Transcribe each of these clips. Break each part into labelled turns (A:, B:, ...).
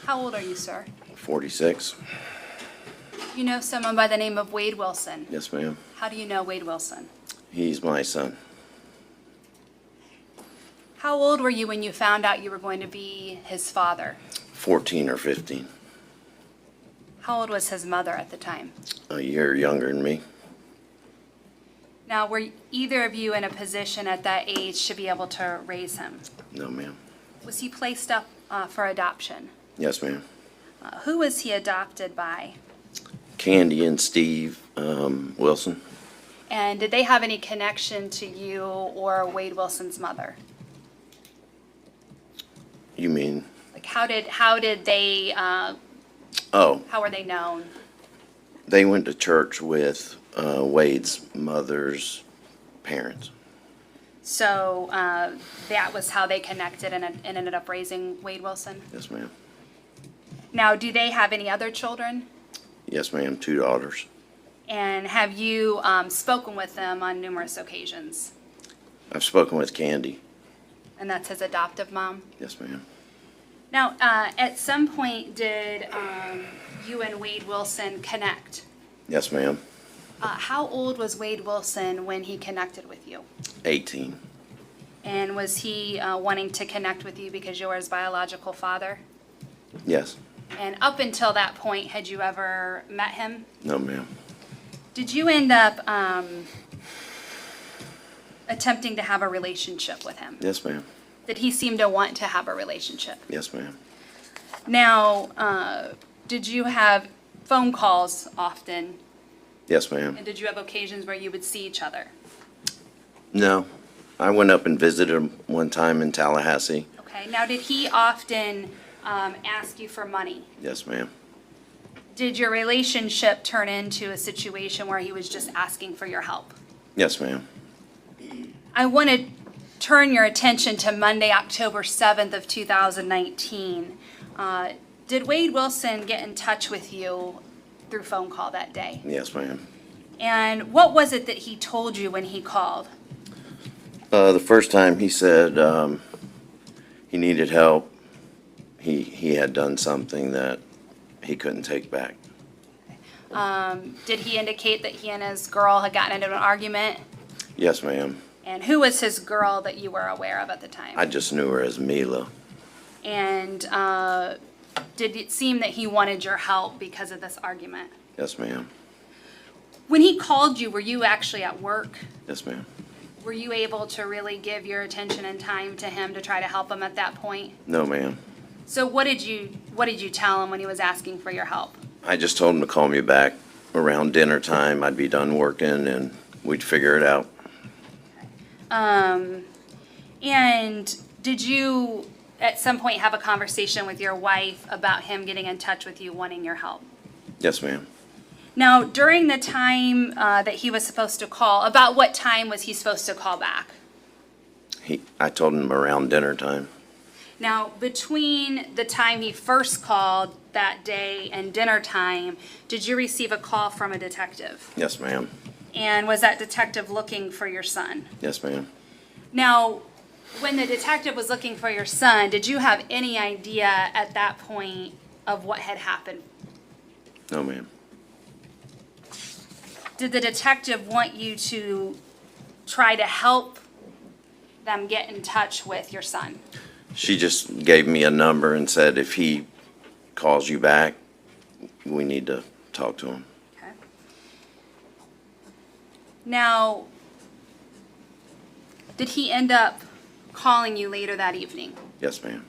A: How old are you, sir?
B: 46.
A: You know someone by the name of Wade Wilson.
B: Yes, ma'am.
A: How do you know Wade Wilson?
B: He's my son.
A: How old were you when you found out you were going to be his father?
B: 14 or 15.
A: How old was his mother at the time?
B: A year younger than me.
A: Now, were either of you in a position at that age to be able to raise him?
B: No, ma'am.
A: Was he placed up for adoption?
B: Yes, ma'am.
A: Who was he adopted by?
B: Candy and Steve Wilson.
A: And did they have any connection to you or Wade Wilson's mother?
B: You mean?
A: Like, how did they, how were they known?
B: They went to church with Wade's mother's parents.
A: So that was how they connected and ended up raising Wade Wilson?
B: Yes, ma'am.
A: Now, do they have any other children?
B: Yes, ma'am. 2 daughters.
A: And have you spoken with them on numerous occasions?
B: I've spoken with Candy.
A: And that's his adoptive mom?
B: Yes, ma'am.
A: Now, at some point, did you and Wade Wilson connect?
B: Yes, ma'am.
A: How old was Wade Wilson when he connected with you?
B: 18.
A: And was he wanting to connect with you because you were his biological father?
B: Yes.
A: And up until that point, had you ever met him?
B: No, ma'am.
A: Did you end up attempting to have a relationship with him?
B: Yes, ma'am.
A: Did he seem to want to have a relationship?
B: Yes, ma'am.
A: Now, did you have phone calls often?
B: Yes, ma'am.
A: And did you have occasions where you would see each other?
B: No. I went up and visited him one time in Tallahassee.
A: Okay. Now, did he often ask you for money?
B: Yes, ma'am.
A: Did your relationship turn into a situation where he was just asking for your help?
B: Yes, ma'am.
A: I want to turn your attention to Monday, October 7th of 2019. Did Wade Wilson get in touch with you through phone call that day?
B: Yes, ma'am.
A: And what was it that he told you when he called?
B: The first time he said he needed help. He had done something that he couldn't take back.
A: Did he indicate that he and his girl had gotten into an argument?
B: Yes, ma'am.
A: And who was his girl that you were aware of at the time?
B: I just knew her as Mila.
A: And did it seem that he wanted your help because of this argument?
B: Yes, ma'am.
A: When he called you, were you actually at work?
B: Yes, ma'am.
A: Were you able to really give your attention and time to him to try to help him at that point?
B: No, ma'am.
A: So what did you tell him when he was asking for your help?
B: I just told him to call me back around dinner time. I'd be done working and we'd figure it out.
A: And did you at some point have a conversation with your wife about him getting in touch with you wanting your help?
B: Yes, ma'am.
A: Now, during the time that he was supposed to call, about what time was he supposed to call back?
B: I told him around dinner time.
A: Now, between the time he first called that day and dinner time, did you receive a call from a detective?
B: Yes, ma'am.
A: And was that detective looking for your son?
B: Yes, ma'am.
A: Now, when the detective was looking for your son, did you have any idea at that point of what had happened?
B: No, ma'am.
A: Did the detective want you to try to help them get in touch with your son?
B: She just gave me a number and said if he calls you back, we need to talk to him.
A: Okay. Now, did he end up calling you later that evening?
B: Yes, ma'am.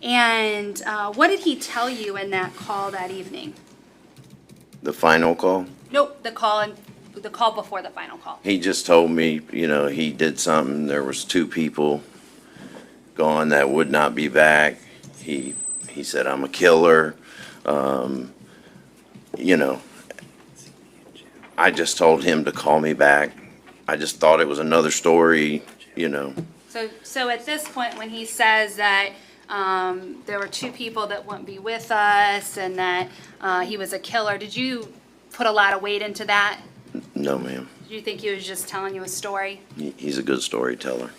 A: And what did he tell you in that call that evening?
B: The final call?
A: Nope, the call before the final call.
B: He just told me, he did something. There was 2 people gone that would not be back. He said, I'm a killer. I just told him to call me back. I just thought it was another story.
A: So at this point, when he says that there were 2 people that wouldn't be with us and that he was a killer, did you put a lot of weight into that?
B: No, ma'am.
A: Did you think he was just telling you a story?
B: He's a good storyteller.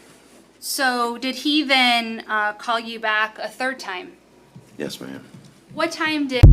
A: So did he then call you back a third time?
B: Yes, ma'am.
A: What time did